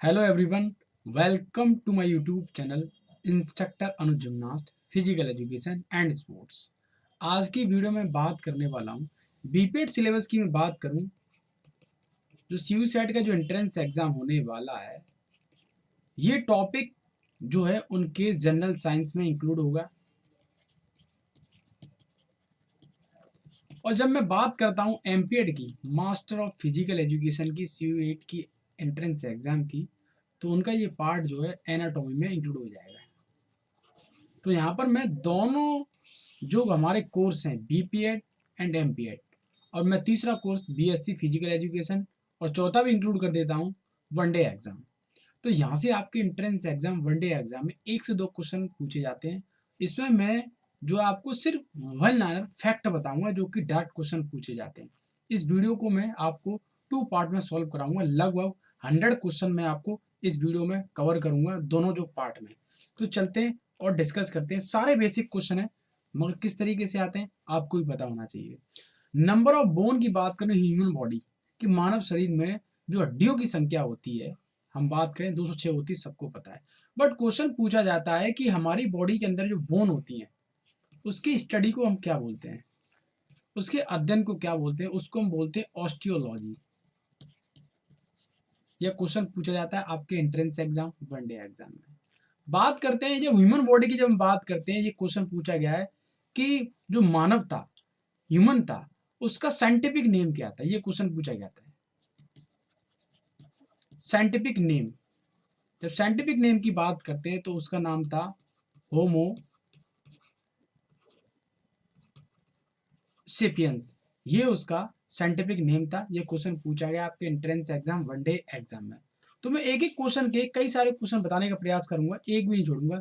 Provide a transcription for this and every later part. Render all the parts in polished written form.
Hello everyone, welcome to my YouTube channel instructor Anuj gymnast physical education and sports. आज की video में बात करने वाला हूँ बीपीएड सिलेबस की। मैं बात करूँ जो सीयू सेट का जो एंट्रेंस एग्जाम होने वाला है, ये टॉपिक जो है उनके जनरल साइंस में इंक्लूड होगा। और जब मैं बात करता हूँ एमपीएड की, मास्टर ऑफ फिजिकल एजुकेशन की सीयू 8 की एंट्रेंस एग्जाम की, तो उनका ये पार्ट जो है एनाटॉमी में इंक्लूड हो जाएगा। तो यहाँ पर मैं दोनों जो हमारे कोर्स हैं बीपीएड एंड एमपीएड, और मैं तीसरा कोर्स बीएससी फिजिकल एजुकेशन और चौथा भी इंक्लूड कर देता हूँ वनडे एग्जाम। तो यहाँ से आपके एंट्रेंस एग्जाम वनडे एग्जाम में 1 से 2 क्वेश्चन पूछे जाते हैं। इसमें मैं जो आपको सिर्फ वन लाइनर फैक्ट बताऊंगा जो कि डायरेक्ट क्वेश्चन पूछे जाते हैं। इस वीडियो को मैं आपको 2 पार्ट में सॉल्व कराऊंगा। लगभग 100 क्वेश्चन मैं आपको इस वीडियो में कवर करूंगा, दोनों जो पार्ट में। तो चलते हैं और डिस्कस करते हैं। सारे बेसिक क्वेश्चन है, मगर किस तरीके से आते हैं आपको भी पता होना चाहिए। नंबर ऑफ बोन की बात करें ह्यूमन बॉडी कि मानव शरीर में जो हड्डियों की संख्या होती है, हम बात करें 206 होती है, सबको पता है। बट क्वेश्चन पूछा जाता है कि हमारी बॉडी के अंदर जो बोन होती है उसकी स्टडी को हम क्या बोलते हैं, उसके अध्ययन को क्या बोलते हैं, उसको हम बोलते हैं ऑस्टियोलॉजी। यह क्वेश्चन पूछा जाता है आपके एंट्रेंस एग्जाम वनडे एग्जाम में। बात करते हैं जब ह्यूमन बॉडी की, जब हम बात करते हैं, ये क्वेश्चन पूछा गया है कि जो मानव था, ह्यूमन था, उसका साइंटिफिक नेम क्या था। ये क्वेश्चन पूछा गया था साइंटिफिक नेम। जब साइंटिफिक नेम की बात करते हैं तो उसका नाम था होमो सेपियंस। ये उसका साइंटिफिक नेम था। ये क्वेश्चन पूछा गया आपके एंट्रेंस एग्जाम वनडे एग्जाम में। तो मैं एक एक क्वेश्चन के कई सारे क्वेश्चन बताने का प्रयास करूंगा, एक भी नहीं छोड़ूंगा।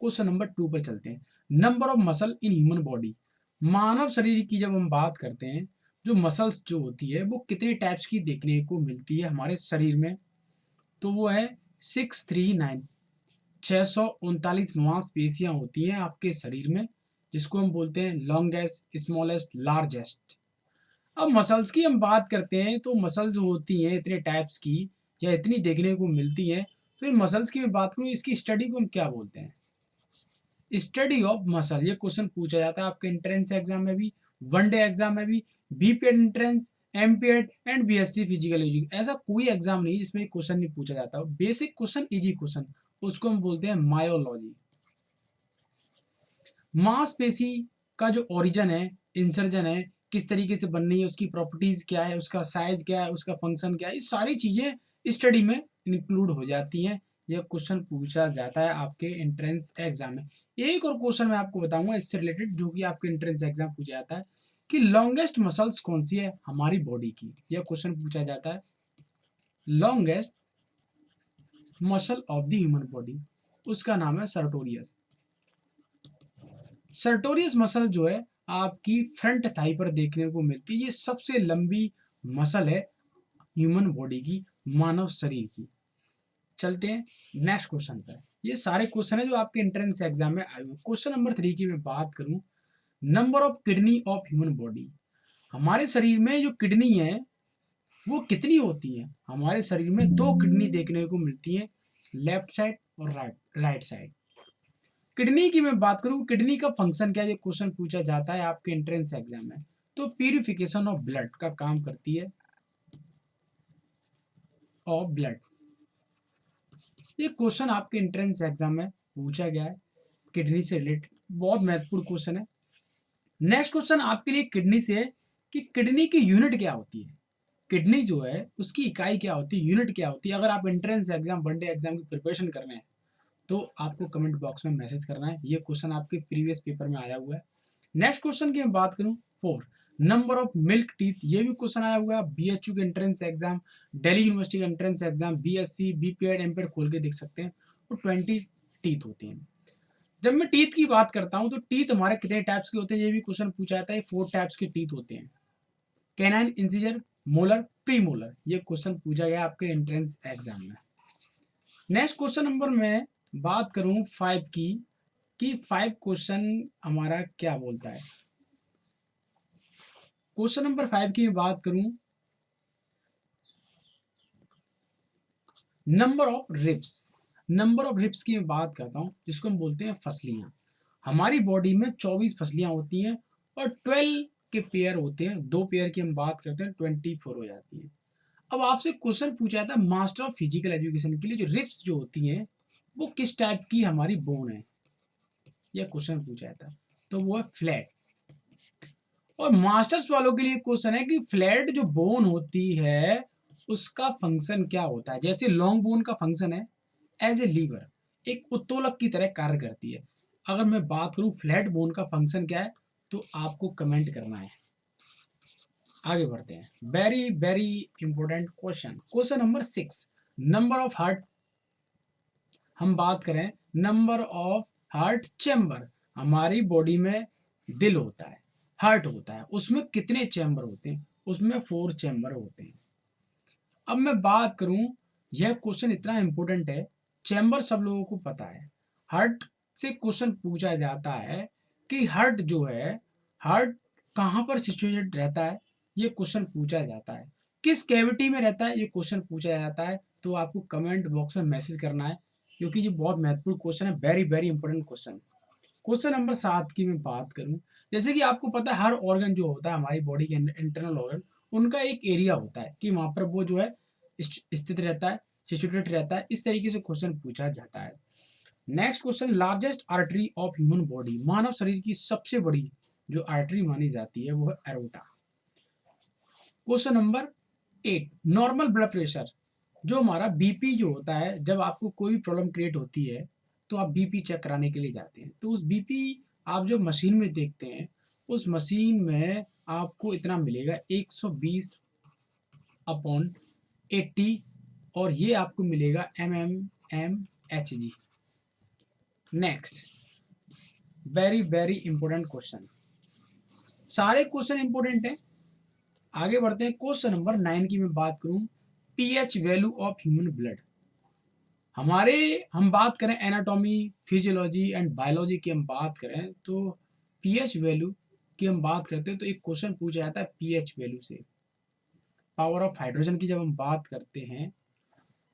क्वेश्चन नंबर 2 पर चलते हैं। Number of muscle in human body. मानव शरीर की जब हम बात करते हैं, जो मसल्स जो होती है वो कितने टाइप्स की देखने को मिलती है हमारे शरीर में, तो वो है 639। 639 मांसपेशियां होती हैं आपके शरीर में, जिसको हम बोलते हैं लॉन्गेस्ट, स्मॉलेस्ट, लार्जेस्ट। अब मसल्स की हम बात करते हैं तो मसल जो होती हैं इतने टाइप्स की या इतनी देखने को मिलती हैं, तो इन मसल्स की मैं बात करूँ, इसकी स्टडी को हम क्या बोलते हैं, स्टडी ऑफ मसल। ये क्वेश्चन पूछा जाता है आपके एंट्रेंस एग्जाम में भी, वनडे एग्जाम में भी, BPEd entrance, MPEd and BSc physical education. ऐसा कोई एग्जाम नहीं जिसमें क्वेश्चन नहीं पूछा जाता। बेसिक क्वेश्चन, इजी क्वेश्चन, उसको हम बोलते हैं मायोलॉजी। मांसपेशी का जो ओरिजिन है, इंसर्जन है, किस तरीके से बननी है, उसकी प्रॉपर्टीज क्या है, उसका साइज क्या है, उसका फंक्शन क्या है, ये सारी चीजें स्टडी में इंक्लूड हो जाती हैं। यह क्वेश्चन पूछा जाता है आपके एंट्रेंस एग्जाम में। एक और क्वेश्चन मैं आपको बताऊंगा इससे रिलेटेड, जो कि आपके एंट्रेंस एग्जाम पूछा जाता है कि लॉन्गेस्ट मसल्स कौन सी है हमारी बॉडी की। यह क्वेश्चन पूछा जाता है longest muscle of the human body, उसका नाम है सर्टोरियस। सर्टोरियस मसल जो है आपकी फ्रंट थाई पर देखने को मिलती है। ये सबसे लंबी मसल है ह्यूमन बॉडी की, मानव शरीर की। चलते हैं नेक्स्ट क्वेश्चन पर। ये सारे क्वेश्चन है जो आपके एंट्रेंस एग्जाम में आए हुए। क्वेश्चन नंबर 3 की मैं बात करूं, number of kidney of human body. हमारे शरीर में जो किडनी है वो कितनी होती है। हमारे शरीर में 2 किडनी देखने को मिलती है, लेफ्ट साइड और राइट साइड। किडनी की मैं बात करूं, किडनी का फंक्शन क्या है, ये क्वेश्चन पूछा जाता है आपके एंट्रेंस एग्जाम में। तो प्यूरिफिकेशन ऑफ ब्लड का काम करती है, ऑफ ब्लड। ये क्वेश्चन आपके एंट्रेंस एग्जाम में पूछा गया है, किडनी से रिलेटेड, बहुत महत्वपूर्ण क्वेश्चन है। नेक्स्ट क्वेश्चन आपके लिए किडनी से है कि किडनी की यूनिट क्या होती है। किडनी जो है उसकी इकाई क्या होती है, यूनिट क्या होती है। अगर आप एंट्रेंस एग्जाम वनडे एग्जाम की प्रिपरेशन कर रहे हैं तो आपको कमेंट बॉक्स में मैसेज करना है। ये क्वेश्चन आपके प्रीवियस पेपर में आया हुआ है। नेक्स्ट क्वेश्चन की मैं बात करूं 4, नंबर ऑफ मिल्क टीथ। ये भी क्वेश्चन आया हुआ है बीएचयू के एंट्रेंस एग्जाम, दिल्ली यूनिवर्सिटी का entrance exam, BSc, BPEd, MPEd खोल के देख सकते हैं। और 20 टीथ होती हैं। जब मैं टीथ की बात करता हूं तो टीथ हमारे कितने टाइप्स के होते हैं, ये भी क्वेश्चन पूछा जाता है। 4 टाइप्स के टीथ होते हैं, canine, incisor, molar, pre molar. ये क्वेश्चन पूछा गया आपके एंट्रेंस एग्जाम में। नेक्स्ट क्वेश्चन नंबर में बात करूं 5 की, कि 5 क्वेश्चन हमारा क्या बोलता है। क्वेश्चन नंबर 5 की बात करूं, number of ribs, number of ribs की मैं बात करता हूँ जिसको हम बोलते हैं फसलियाँ। हमारी बॉडी में 24 फसलियाँ होती हैं और 12 के पेयर होते हैं, 2 पेयर की हम बात करते हैं 24 हो जाती है। अब आपसे क्वेश्चन पूछा जाता है मास्टर ऑफ फिजिकल एजुकेशन के लिए जो रिब्स जो होती हैं वो किस टाइप की हमारी बोन है, यह क्वेश्चन पूछा जाता है, तो वो है फ्लैट। और मास्टर्स वालों के लिए क्वेश्चन है कि फ्लैट जो बोन होती है उसका फंक्शन क्या होता है। जैसे लॉन्ग बोन का फंक्शन है एज ए लीवर, एक उत्तोलक की तरह कार्य करती है। अगर मैं बात करूं फ्लैट बोन का फंक्शन क्या है तो आपको कमेंट करना है। आगे बढ़ते हैं, very very important question, question number 6, number of heart. हम बात करें नंबर ऑफ हार्ट चैम्बर, हमारी बॉडी में दिल होता है, हार्ट होता है, उसमें कितने चैम्बर होते हैं, उसमें 4 चैम्बर होते हैं। अब मैं बात करूं, यह क्वेश्चन इतना इंपॉर्टेंट है, चैम्बर सब लोगों को पता है। हार्ट से क्वेश्चन पूछा जाता है कि हार्ट जो है, हार्ट कहाँ पर सिचुएटेड रहता है, ये क्वेश्चन पूछा जाता है। किस कैविटी में रहता है ये क्वेश्चन पूछा जाता है। तो आपको कमेंट बॉक्स में मैसेज करना है क्योंकि ये बहुत महत्वपूर्ण क्वेश्चन है, very very important question. Question number 7 की मैं बात करूं, जैसे कि आपको पता है हर ऑर्गन जो होता है हमारी बॉडी के इंटरनल ऑर्गन, उनका एक एरिया होता है कि वहां पर वो जो है स्थित रहता है, सिचुएटेड रहता है। इस तरीके से क्वेश्चन पूछा जाता है। Next question, largest artery of human body, मानव शरीर की सबसे बड़ी जो आर्टरी मानी जाती है वो है aorta. Question number 8, normal blood pressure, जो हमारा बीपी जो होता है, जब आपको कोई भी प्रॉब्लम क्रिएट होती है तो आप बीपी चेक कराने के लिए जाते हैं, तो उस बीपी आप जो मशीन में देखते हैं उस मशीन में आपको इतना मिलेगा 120 अपॉन 80, और ये आपको मिलेगा mmHg। Next, very very important question, सारे क्वेश्चन इंपॉर्टेंट हैं। आगे बढ़ते हैं, क्वेश्चन नंबर 9 की मैं बात करूं, pH value of human blood. हमारे हम बात करें एनाटॉमी, फिजियोलॉजी एंड बायोलॉजी की हम बात करें तो पीएच वैल्यू की हम बात करते हैं तो एक क्वेश्चन पूछा जाता है पीएच वैल्यू से। पावर ऑफ हाइड्रोजन की जब हम बात करते हैं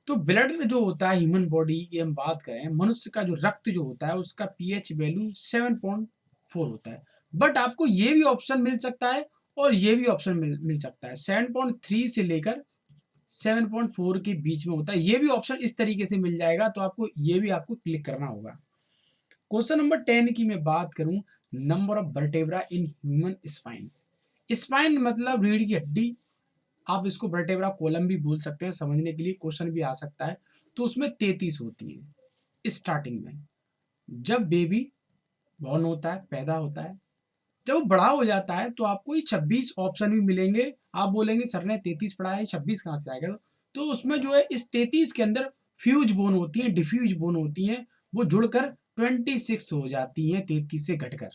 तो ब्लड जो होता है ह्यूमन बॉडी की हम बात करें, मनुष्य का जो रक्त जो होता है उसका पीएच वैल्यू 7.4 होता है। बट आपको ये भी ऑप्शन मिल सकता है और ये भी ऑप्शन मिल सकता है, 7.3 से लेकर 7.4 के बीच में होता है। ये भी ऑप्शन इस तरीके से मिल जाएगा, तो आपको ये भी आपको क्लिक करना होगा। क्वेश्चन नंबर 10 की मैं बात करूं, number of vertebra in human spine. Spine मतलब रीढ़ की हड्डी, आप इसको वर्टेब्रा कॉलम भी बोल सकते हैं, समझने के लिए क्वेश्चन भी आ सकता है। तो उसमें 33 होती है स्टार्टिंग में, जब बेबी बॉर्न होता है, पैदा होता है। जब वो बड़ा हो जाता है तो आपको ये 26 ऑप्शन भी मिलेंगे। आप बोलेंगे सर ने 33 पढ़ा है, 26 कहाँ से आएगा? तो उसमें जो है इस 33 के अंदर फ्यूज बोन होती है, डिफ्यूज बोन होती है, वो जुड़कर 26 हो जाती है 33 से घटकर।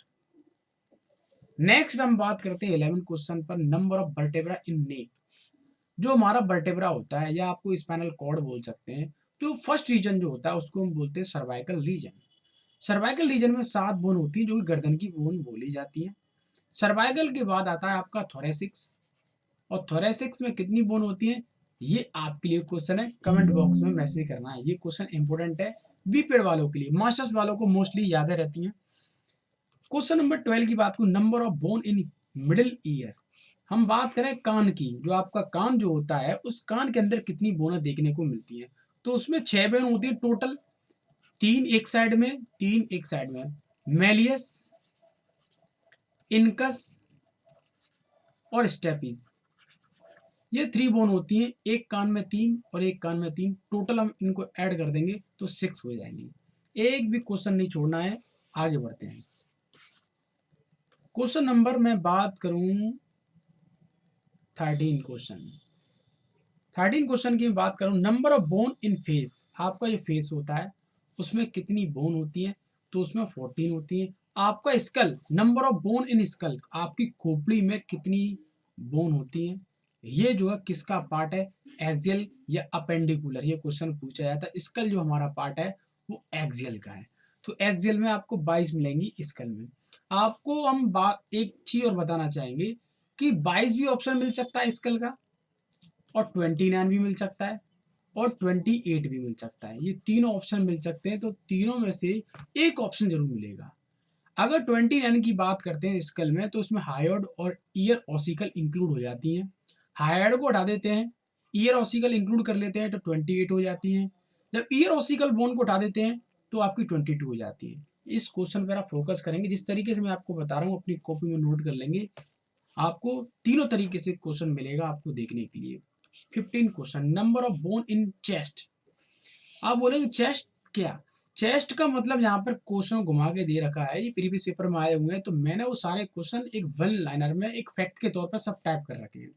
नेक्स्ट हम बात करते हैं 11 क्वेश्चन पर, नंबर ऑफ वर्टेब्रा इन नेक। जो हमारा वर्टेब्रा होता है या आपको स्पाइनल कॉर्ड बोल सकते हैं, जो फर्स्ट रीजन जो होता है उसको हम बोलते हैं सर्वाइकल रीजन। सर्वाइकल रीजन में 7 बोन होती है जो कि गर्दन की बोन बोली जाती है। सर्वाइकल के बाद आता है आपका थोरेसिक्स, और थोरेसिक्स में कितनी बोन होती है, ये आपके लिए क्वेश्चन है, कमेंट बॉक्स में मैसेज करना है। ये क्वेश्चन इंपॉर्टेंट है बीपीएड वालों के लिए, मास्टर्स वालों को मोस्टली याद रहती है। क्वेश्चन नंबर 12 की बात करूं, number of bone in middle ear. हम बात करें कान की, जो आपका कान जो होता है उस कान के अंदर कितनी बोनें देखने को मिलती हैं, तो उसमें 6 बोन होती है टोटल, 3 एक साइड में, 3 एक साइड में, मेलियस, इनकस और स्टेपिस, ये 3 बोन होती हैं, एक कान में 3 और एक कान में 3, टोटल हम इनको ऐड कर देंगे तो 6 हो जाएंगे। एक भी क्वेश्चन नहीं छोड़ना है। आगे बढ़ते हैं, क्वेश्चन नंबर मैं बात करूं 13 क्वेश्चन, 13 क्वेश्चन की बात करूं, number of bone in face. आपका जो फेस होता है उसमें कितनी बोन होती है, तो उसमें 14 होती है। आपका skull, number of bone in skull, आपकी खोपड़ी में कितनी बोन होती है, ये जो है किसका पार्ट है, एक्सियल या अपेंडिकुलर, ये क्वेश्चन पूछा जाता है। स्कल जो हमारा पार्ट है वो एक्सियल का है, तो एक्सियल में आपको 22 मिलेंगी, स्कल में। आपको हम बात एक चीज और बताना चाहेंगे कि 22 भी ऑप्शन मिल सकता है स्कल का, और 29 भी मिल सकता है, और 28 भी मिल सकता है। ये तीनों ऑप्शन मिल सकते हैं, तो तीनों में से एक ऑप्शन जरूर मिलेगा। अगर 29 की बात करते हैं स्केल में, तो उसमें हायोड और ईयर ऑसिकल इंक्लूड हो जाती हैं। हायोड को हटा देते हैं, ईयर ऑसिकल इंक्लूड कर लेते हैं, तो 28 हो जाती है। जब ईयर ऑसिकल बोन को हटा देते हैं तो आपकी 22 हो जाती है। इस क्वेश्चन पर आप फोकस करेंगे, जिस तरीके से मैं आपको बता रहा हूँ अपनी कॉपी में नोट कर लेंगे। आपको तीनों तरीके से क्वेश्चन मिलेगा आपको देखने के लिए। 15 question, number of bone in chest. आप बोलेंगे चेस्ट क्या? चेस्ट का मतलब यहाँ पर क्वेश्चन घुमा के दे रखा है, ये प्रीवियस पेपर में आए हुए हैं, तो मैंने वो सारे क्वेश्चन एक वन लाइनर में एक फैक्ट के तौर पर सब टाइप कर रखे हैं।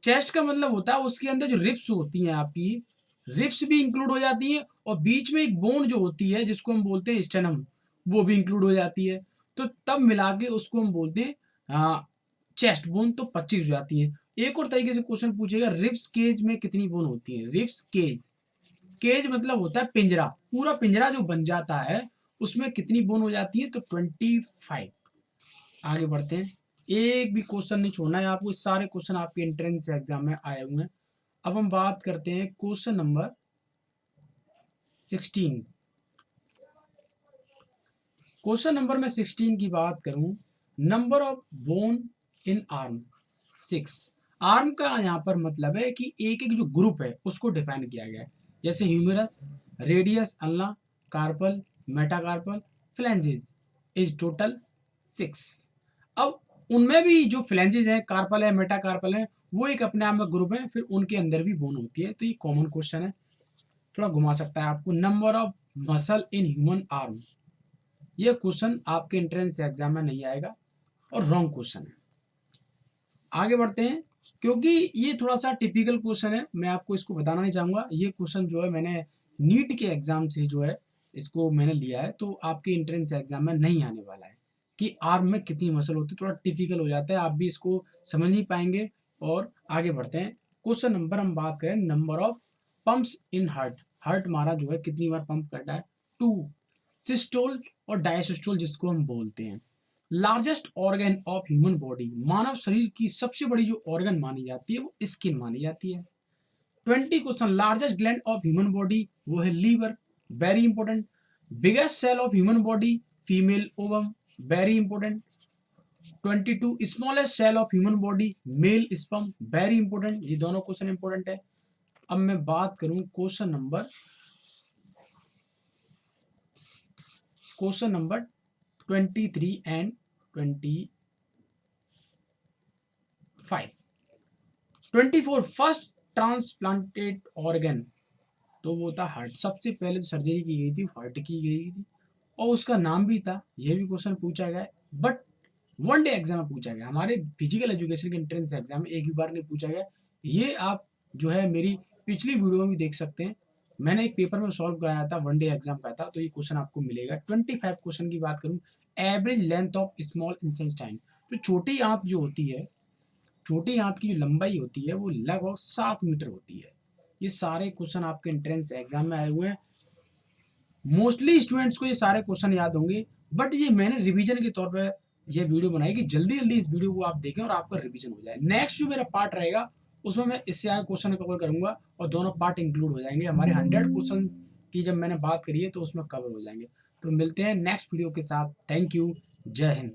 चेस्ट का मतलब होता है उसके अंदर जो रिब्स होती हैं आपकी, रिब्स भी इंक्लूड हो जाती हैं, और बीच में एक बोन जो होती है जिसको हम बोलते हैं स्टेनम, वो भी इंक्लूड हो जाती है। तो तब मिला के उसको हम बोलते हैं चेस्ट बोन, तो 25 हो जाती है। एक और तरीके से क्वेश्चन पूछेगा, रिब्स केज में कितनी बोन होती है? रिब्स केज, केज मतलब होता है पिंजरा, पूरा पिंजरा जो बन जाता है उसमें कितनी बोन हो जाती है? तो 25। आगे बढ़ते हैं, एक भी क्वेश्चन नहीं छोड़ना है आपको, सारे क्वेश्चन आपके एंट्रेंस एग्जाम में आए हुए हैं। अब हम बात करते हैं क्वेश्चन नंबर 16। क्वेश्चन नंबर में 16 की बात करूं, number of bone in arm 6। Arm का यहाँ पर मतलब है कि एक एक जो ग्रुप है उसको डिफाइन किया गया है, जैसे humerus, radius, ulna, carpal, metacarpal, phalanges is total 6। अब उनमें भी जो फ्लैंजेस है, कार्पल है, मेटाकार्पल है, वो एक अपने आप में ग्रुप है, फिर उनके अंदर भी बोन होती है। तो ये कॉमन क्वेश्चन है, थोड़ा घुमा सकता है आपको। Number of muscle in human arm, ये क्वेश्चन आपके एंट्रेंस एग्जाम में नहीं आएगा और रॉन्ग क्वेश्चन है। आगे बढ़ते हैं, क्योंकि ये थोड़ा सा टिपिकल क्वेश्चन है, मैं आपको इसको बताना नहीं चाहूँगा। ये क्वेश्चन जो है मैंने नीट के एग्जाम से जो है इसको मैंने लिया है, तो आपके एंट्रेंस एग्जाम में नहीं आने वाला है कि आर्म में कितनी मसल होती है, थोड़ा टिपिकल हो जाता है, आप भी इसको समझ नहीं पाएंगे। और आगे बढ़ते हैं, क्वेश्चन नंबर हम बात करें, number of pumps in heart, heart हमारा जो है कितनी बार पंप करता है? 2। सिस्टोल और डायसिस्टोल जिसको हम बोलते हैं। Largest organ of human body, मानव शरीर की सबसे बड़ी जो ऑर्गन मानी जाती है वो स्किन मानी जाती है। 20 question, largest gland of human body, वो है liver, very important. Biggest cell of human body, female ovum, very important. 22 smallest cell of human body, male sperm, very important. ये दोनों क्वेश्चन इंपॉर्टेंट है। अब मैं बात करूं question number 23 and 25। 24 first transplanted organ, तो वो था हार्ट। सबसे पहले जो सर्जरी की गई थी हार्ट की गई थी, और उसका नाम भी था। यह भी क्वेश्चन पूछा गया है, बट वन डे एग्जाम में पूछा गया, हमारे फिजिकल एजुकेशन के एंट्रेंस एग्जाम में एक भी बार नहीं पूछा गया। ये आप जो है मेरी पिछली वीडियो में भी देख सकते हैं, मैंने एक पेपर में सॉल्व कराया था, वन डे एग्जाम का था, तो ये क्वेश्चन आपको मिलेगा। 25 क्वेश्चन की बात करूँ, average length of small intestine, तो छोटी आंत जो होती है, छोटी आंत की जो लंबाई होती है वो लगभग 7 मीटर होती है। ये सारे क्वेश्चन आपके एंट्रेंस एग्जाम में आए हुए हैं। मोस्टली स्टूडेंट्स को ये सारे क्वेश्चन याद होंगे, बट ये मैंने रिवीजन के तौर पे ये वीडियो बनाई कि जल्दी जल्दी इस वीडियो को आप देखें और आपका रिवीजन हो जाए। नेक्स्ट जो मेरा पार्ट रहेगा उसमें मैं इससे आगे क्वेश्चन कवर करूंगा और दोनों पार्ट इंक्लूड हो जाएंगे। हमारे 100 क्वेश्चन की जब मैंने बात करी है तो उसमें कवर हो जाएंगे। तो मिलते हैं नेक्स्ट वीडियो के साथ। थैंक यू, जय हिंद।